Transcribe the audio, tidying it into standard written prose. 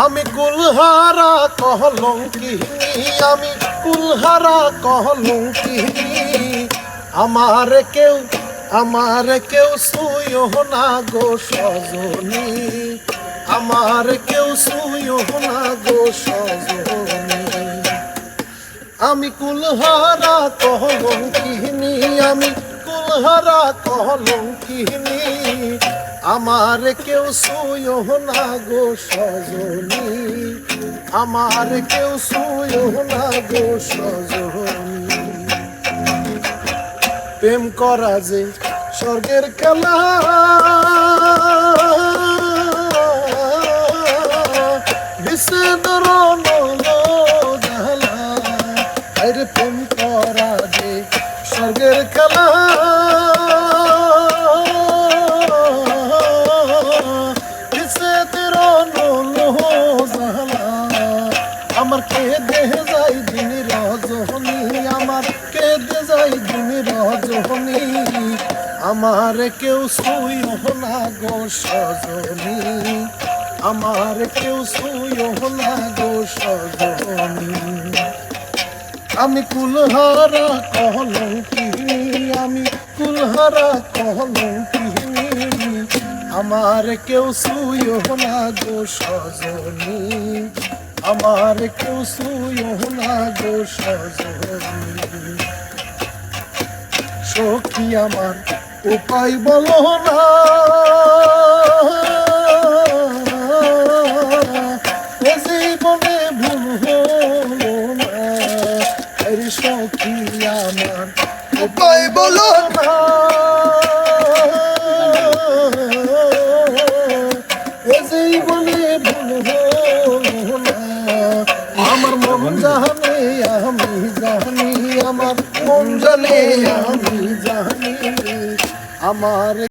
আমি কুলহারা কলঙ্কিনী, আমি কুলহারা কলঙ্কিনী। আমারে কেউ ছুঁয়ো না গো সজনী, আমারে কেউ ছুঁয়ো না গো সজনী। আমি কুলহারা কলঙ্কিনী, আমি কুলহারা কলঙ্কিনী। আমারে কেউ ছুঁয়ো না গো সজনী, আমারে কেউ ছুঁয়ো না গো সজনী। প্রেম করা যে স্বর্গের খেলা, বিচ্ছেদর জ্বালা। আরে প্রেম করা যে স্বর্গের খেলা, বিচ্ছেদের জ্বালা। আমার কেঁদে যাই দিন রজনী, আমার কেঁদে যাই দিন রজনী। আমার কেউ ছুঁয়ো না গো সজনী, আমার কেউ ছুঁয়ো না গো সজনী। আমি কুলহারা কলঙ্কিনী, আমি কুলহারা কলঙ্কিনী। আমার কেউ ছুঁয়ো না গো সজনী, আমার কেউ ছুঁয়ো না গো সজনী। সখী আমার উপায় বলো না, এ জীবনে ভুল হলো না। আরে সখী আমার উপায় বলো না, এ জীবনে ভুল হলো না। আমার মন জানে আমি জানি, আমার মন জানে আমি জানি। আমার